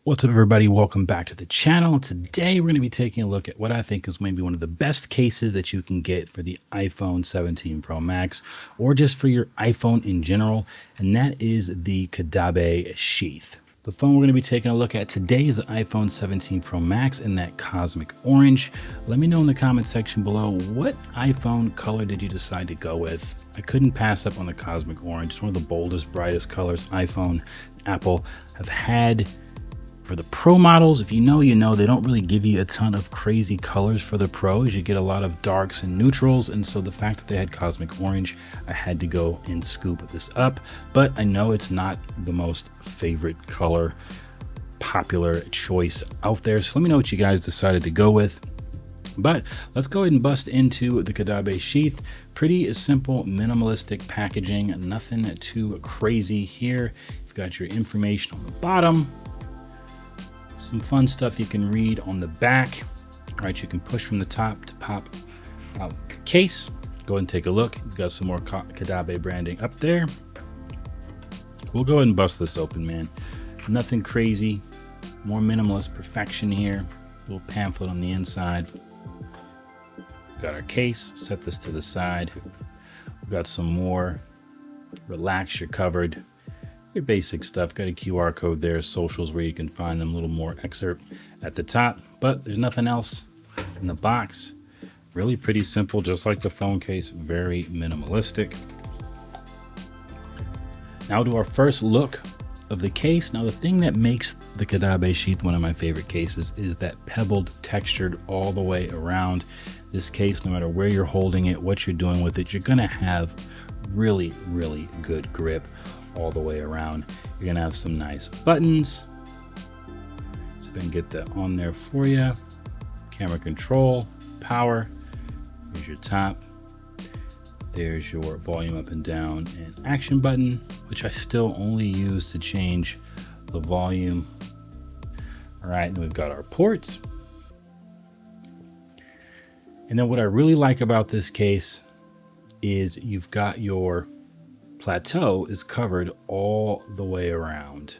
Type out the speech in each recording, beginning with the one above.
What's up, everybody? Welcome back to the channel. Today, we're going to be taking a look at what I think is maybe one of the best cases that you can get for the iPhone 17 Pro Max, or just for your iPhone in general, and that is the Caudabe Sheath. The phone we're going to be taking a look at today is the iPhone 17 Pro Max in that cosmic orange. Let me know in the comment section below, what iPhone color did you decide to go with? I couldn't pass up on the cosmic orange. It's one of the boldest, brightest colors iPhone, Apple have had. For the Pro models, if you know, you know, they don't really give you a ton of crazy colors for the Pros. You get a lot of darks and neutrals, and so the fact that they had cosmic orange, I had to go and scoop this up. But I know it's not the most favorite color, popular choice out there, so let me know what you guys decided to go with. But let's go ahead and bust into the Caudabe Sheath. Pretty simple, minimalistic packaging, nothing too crazy here. You've got your information on the bottom. Some fun stuff you can read on the back. All right, you can push from the top to pop out the case. Go ahead and take a look. You've got some more Caudabe branding up there. We'll go ahead and bust this open, man. Nothing crazy. More minimalist perfection here. Little pamphlet on the inside. Got our case. Set this to the side. We've got some more. Relax, you're covered. Your basic stuff. Got a QR code there, socials where you can find them, a little more excerpt at the top, but there's nothing else in the box. Really pretty simple, just like the phone case, very minimalistic. Now to our first look of the case. Now the thing that makes the Caudabe Sheath one of my favorite cases is that pebbled, textured all the way around. This case, no matter where you're holding it, what you're doing with it, you're gonna have really, really good grip all the way around. You're gonna have some nice buttons, so we can get that on there for you. Camera control, power. Here's your top. There's your volume up and down and action button, which I still only use to change the volume. All right, and we've got our ports. And then what I really like about this case is you've got your plateau is covered all the way around.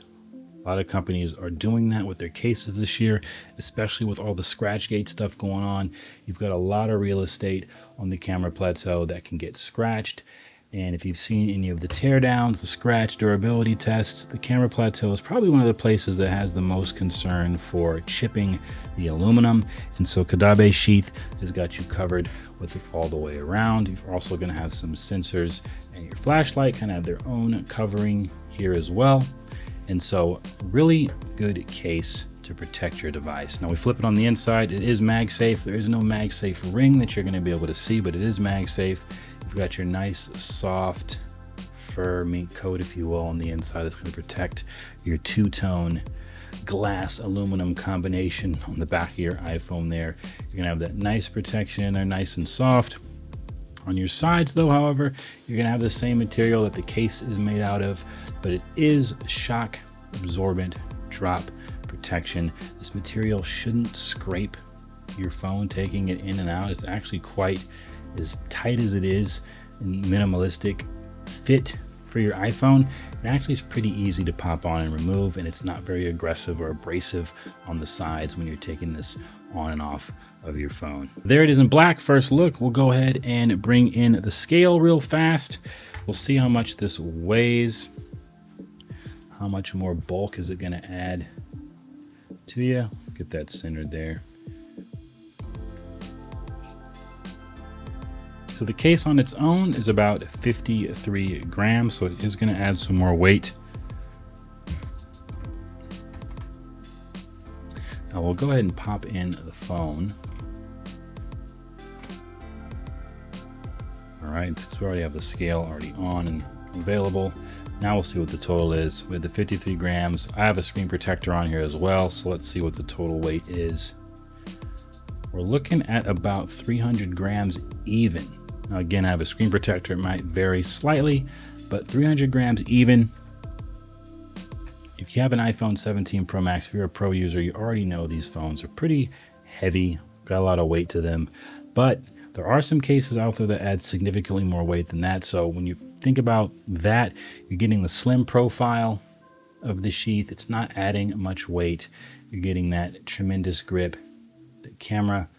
A lot of companies are doing that with their cases this year, especially with all the Scratchgate stuff going on. You've got a lot of real estate on the camera plateau that can get scratched. And if you've seen any of the teardowns, the scratch durability tests, the camera plateau is probably one of the places that has the most concern for chipping the aluminum. And so Caudabe Sheath has got you covered with it all the way around. You're also going to have some sensors, and your flashlight kind of have their own covering here as well. And so really good case to protect your device. Now we flip it on the inside. It is MagSafe. There is no MagSafe ring that you're going to be able to see, but it is MagSafe. You've got your nice soft fur mink coat, if you will, on the inside. That's going to protect your two-tone glass aluminum combination on the back of your iPhone there. You're going to have that nice protection in there, nice and soft. On your sides though, however, you're going to have the same material that the case is made out of, but it is shock absorbent drop protection. This material shouldn't scrape your phone taking it in and out. It's actually quite as tight as it is and minimalistic fit for your iPhone. It actually is pretty easy to pop on and remove, and it's not very aggressive or abrasive on the sides when you're taking this on and off of your phone. There it is in black. First look. We'll go ahead and bring in the scale real fast. We'll see how much this weighs. How much more bulk is it going to add to you? Get that centered there. So the case on its own is about 53 grams, so it is going to add some more weight. Now we'll go ahead and pop in the phone. All right, since we already have the scale already on and available, now we'll see what the total is. With the 53 grams, I have a screen protector on here as well, so let's see what the total weight is. We're looking at about 300 grams even. Now again, I have a screen protector. It might vary slightly, but 300 grams even. If you have an iPhone 17 Pro Max, if you're a Pro user, you already know these phones are pretty heavy, got a lot of weight to them. But there are some cases out there that add significantly more weight than that. So when you think about that, you're getting the slim profile, of the sheath. It's not adding much weight. You're getting that tremendous grip. The camera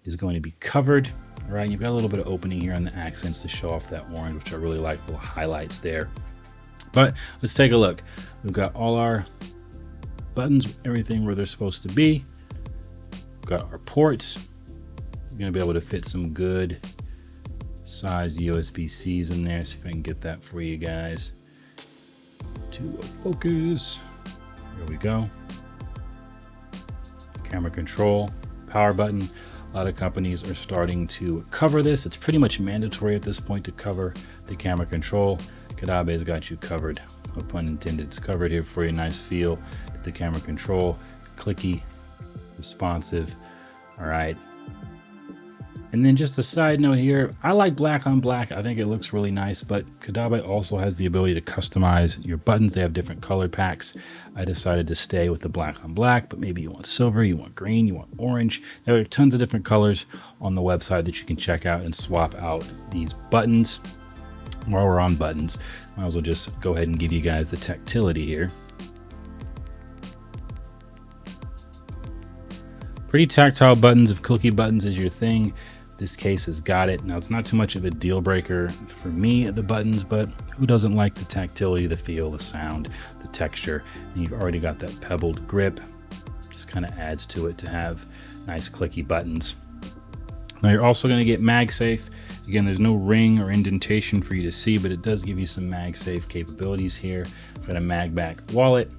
is going to be covered. All right, you've got a little bit of opening here on the accents to show off that orange, which I really like, little highlights there. But let's take a look. We've got all our buttons, everything where they're supposed to be. We've got our ports. We're going to be able to fit some good size USB-Cs in there. See if I can get that for you guys to focus. Here we go. Camera control, power button. A lot of companies are starting to cover this. It's pretty much mandatory at this point to cover the camera control. Caudabe's got you covered. No pun intended. It's covered here for you. Nice feel to the camera control. Clicky, responsive. All right. And then just a side note here, I like black on black. I think it looks really nice, but Caudabe also has the ability to customize your buttons. They have different color packs. I decided to stay with the black on black, but maybe you want silver, you want green, you want orange. There are tons of different colors on the website that you can check out and swap out these buttons. While we're on buttons, might as well just go ahead and give you guys the tactility here. Pretty tactile buttons. If clicky buttons is your thing, this case has got it. Now, it's not too much of a deal breaker for me, the buttons, but who doesn't like the tactility, the feel, the sound, the texture? And you've already got that pebbled grip. Just kind of adds to it to have nice clicky buttons. Now, you're also going to get MagSafe. Again, there's no ring or indentation for you to see, but it does give you some MagSafe capabilities here. Got a MagBack wallet.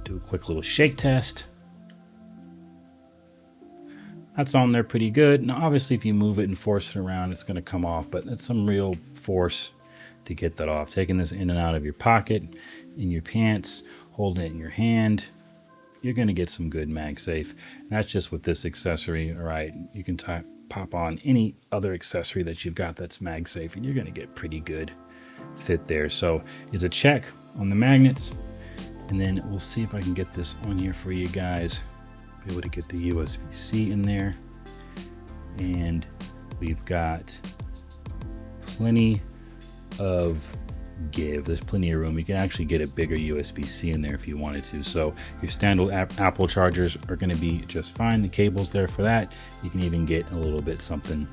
Do a quick little shake test. That's on there pretty good. Now, obviously, if you move it and force it around, it's going to come off, but it's some real force to get that off. Taking this in and out of your pocket, in your pants, holding it in your hand, you're going to get some good MagSafe. And that's just with this accessory. All right, you can pop on any other accessory that you've got that's MagSafe, and you're going to get pretty good fit there. So it's a check on the magnets, and then we'll see if I can get this on here for you guys. Be able to get the USB-C in there, and we've got plenty of give. There's plenty of room. You can actually get a bigger USB-C in there if you wanted to. So your standard Apple chargers are going to be just fine. The cable's there for that. You can even get a little bit something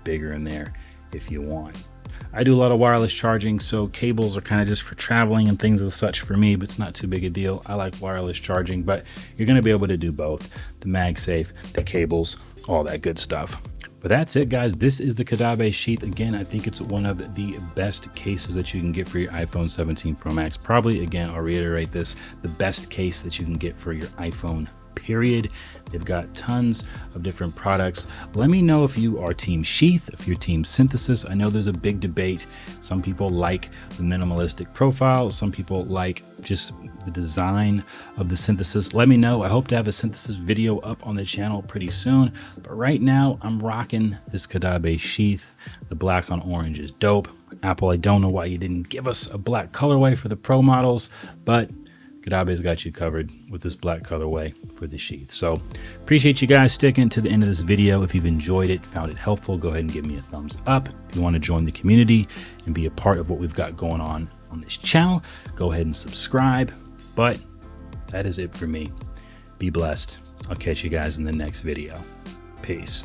bigger in there if you want. I do a lot of wireless charging, so cables are kind of just for traveling and things of such for me, but it's not too big a deal. I like wireless charging, but you're going to be able to do both. The MagSafe, the cables, all that good stuff. But that's it, guys. This is the Caudabe Sheath. Again, I think it's one of the best cases that you can get for your iPhone 17 Pro Max. Probably, again, I'll reiterate this, the best case that you can get for your iPhone, period. They've got tons of different products. Let me know if you are Team Sheath, if you're Team Synthesis. I know there's a big debate. Some people like the minimalistic profile. Some people like just the design of the Synthesis. Let me know. I hope to have a Synthesis video up on the channel pretty soon. But right now, I'm rocking this Caudabe Sheath. The black on orange is dope. Apple, I don't know why you didn't give us a black colorway for the Pro models, but Caudabe's got you covered with this black colorway for the Sheath. So appreciate you guys sticking to the end of this video. If you've enjoyed it, found it helpful, go ahead and give me a thumbs up. If you want to join the community and be a part of what we've got going on this channel, go ahead and subscribe. But that is it for me. Be blessed. I'll catch you guys in the next video. Peace.